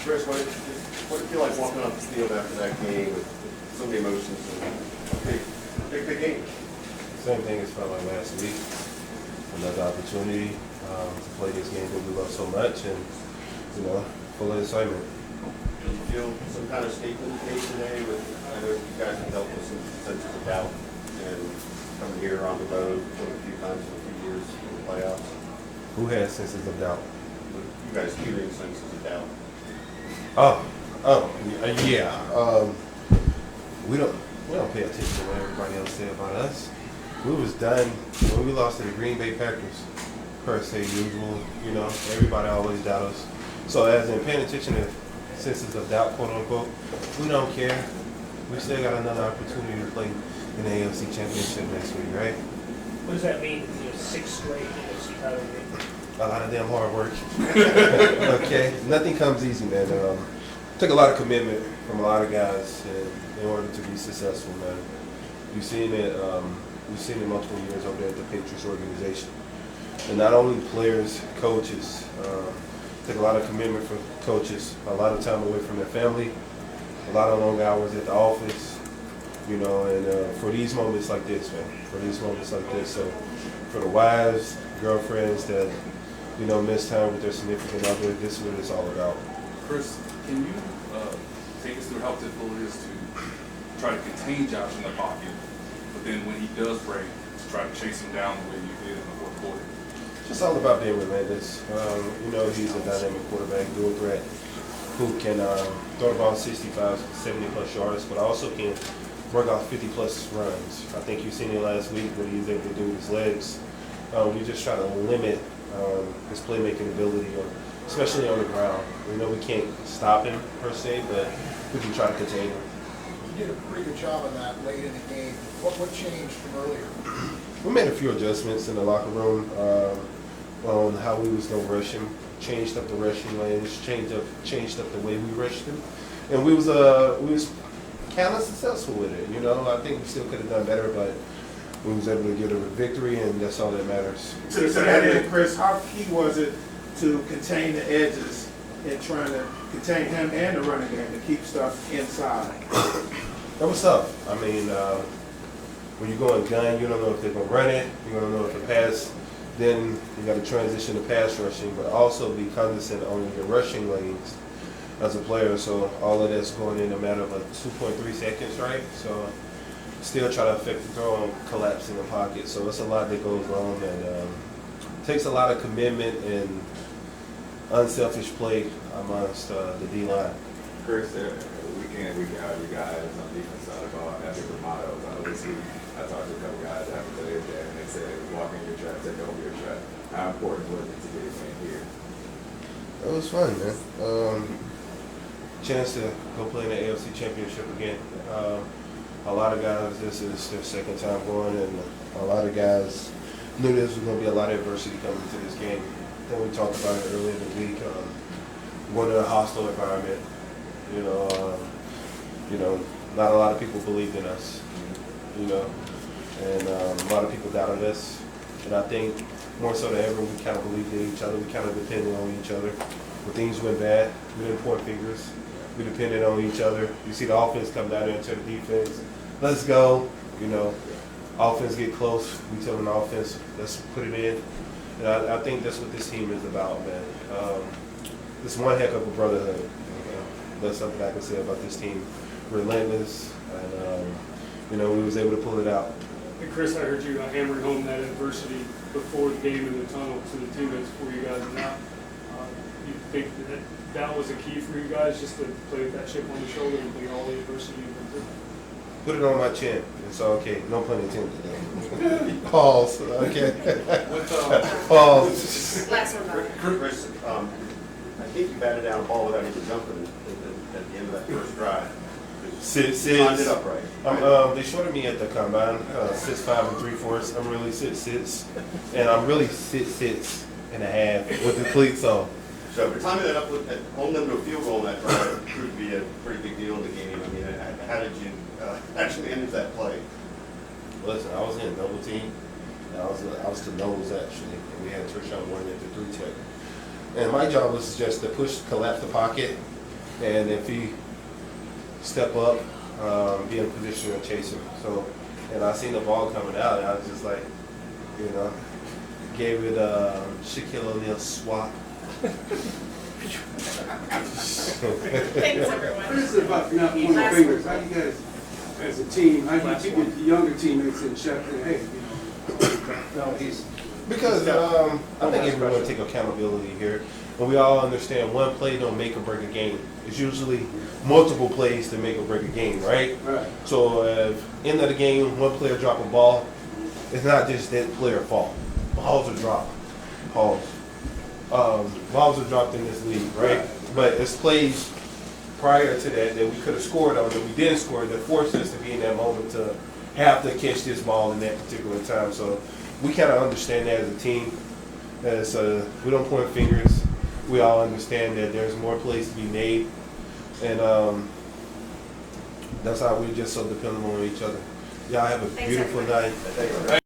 Chris, what did it feel like walking off the field after that game with so many emotions and big game? Same thing as felt like last week. Another opportunity to play this game that we love so much, and full of excitement. Do you feel some kind of statement made today? I know you guys have dealt with some senses of doubt and coming here on the road a few times in a few years in the playoffs. Who has senses of doubt? You guys hearing senses of doubt. Yeah. We don't pay attention to what everybody else said about us. We was done when we lost to the Green Bay Packers, per se usual. Everybody always doubt us. So as in paying attention to senses of doubt, quote unquote, we don't care. We still got another opportunity to play in the AFC Championship next week, right? What does that mean? 6 straight AFC title game. A lot of damn hard work. Okay, nothing comes easy, man. Took a lot of commitment from a lot of guys in order to be successful, man. You've seen it. We've seen it multiple years over there at the Patriots organization, and not only players, coaches. Took a lot of commitment from coaches, a lot of time away from their family, a lot of long hours at the office, and for these moments like this, so for the wives, girlfriends that, miss time with their significant other, this is what it's all about. Chris, can you take us through how difficult it is to try to contain Josh in the pocket, but then when he does break, to try to chase him down the way you did in the fourth quarter? It's all about being relentless. He's a dynamic quarterback, dual threat, who can throw the ball 65, 70-plus yards, but also can work off 50-plus runs. I think you've seen it last week what he was able to do with his legs. We just try to limit his playmaking ability, especially on the ground. We can't stop him, per se, but we can try to contain him. You did a pretty good job on that late in the game. What changed from earlier? We made a few adjustments in the locker room on how we was gonna rush him. Changed up the rushing lanes, changed up the way we rushed him, and we was kind of successful with it. I think we still could have done better, but we was able to get a victory, and that's all that matters. To that end, Chris, how key was it to contain the edges and trying to contain him and the running game to keep stuff inside? That was tough. I mean, when you go in gun, you don't know if they're going to run it, you don't know if they pass. Then you got to transition to pass rushing, but also be cognizant on your rushing lanes as a player. So all of that's going in a matter of 2.3 seconds, right? So still try to affect the throw and collapse in the pocket. So it's a lot that goes wrong, and takes a lot of commitment and unselfish play amongst the D-line. Chris, week in, week out, you guys on the defense side of the ball have different mottos. I know this week I talked to a couple guys after today's game, and they said, walk in your trap, take over your trap. How important was it to get a win here? It was fun, man. Chance to go play in the AFC Championship again. A lot of guys, this is their second time going, and a lot of guys knew this was going to be a lot of adversity coming to this game. Then we talked about it earlier in the week. Going to a hostile environment. Not a lot of people believed in us. And a lot of people doubted us. And I think more so than ever, we kind of believed in each other. We kind of depended on each other. When things went bad, we didn't point fingers. We depended on each other. You see the offense come down there and tell the defense, let's go. Offense get close. We tell the offense, let's put it in. And I think that's what this team is about, man. It's one heck of a brotherhood. That's something I can say about this team. Relentless, and we was able to pull it out. And Chris, I heard you hammering home that adversity before the game in the tunnel to the teammates before you guys went out. You think that was a key for you guys, just to play with that chip on the shoulder and bring all the adversity you went through? Put it on my chin. It's okay. No pun intended. Pause. Okay. Pause. Last one, Chris, I think you batted down a ball without even jumping at the end of that first drive. Sits. Lined it up right. They shorted me at the combine, 6'5" and 3/4. I'm really 6'6", and I'm really 6'6" and a half with the cleats on. So for timing that up with holding them to a field goal on that drive proved to be a pretty big deal in the game. I mean, how did you actually manage that play? Listen, I was in double team. I was the nose actually, and we had Trishawn Warren at the 3 tech. And my job was just to collapse the pocket, and if he step up, be in a position to chase him. So, and I seen the ball coming out, and I was just like, you know, gave it a Shaquille O'Neal swat. Thanks, everyone. What is it about not pointing Last fingers? one. How you guys, as a team, how do you keep your younger teammates in check? And hey, No, he's. Because I think everyone take accountability here, and we all understand one play don't make or break a game. It's usually multiple plays to make or break a game, right? right? So if end of the game, one player drop a ball, it's not just that player fault. Balls are dropped. Balls. Balls are dropped in this league, right? But it's plays prior to that we could have scored on that we didn't score that forced us to be in that moment to have to catch this ball in that particular time. So we kind of understand that as a team. As we don't point fingers. We all understand that there's more plays to be made, and that's how we're just so dependable on each other. Y'all have a Thanks, beautiful everybody. night.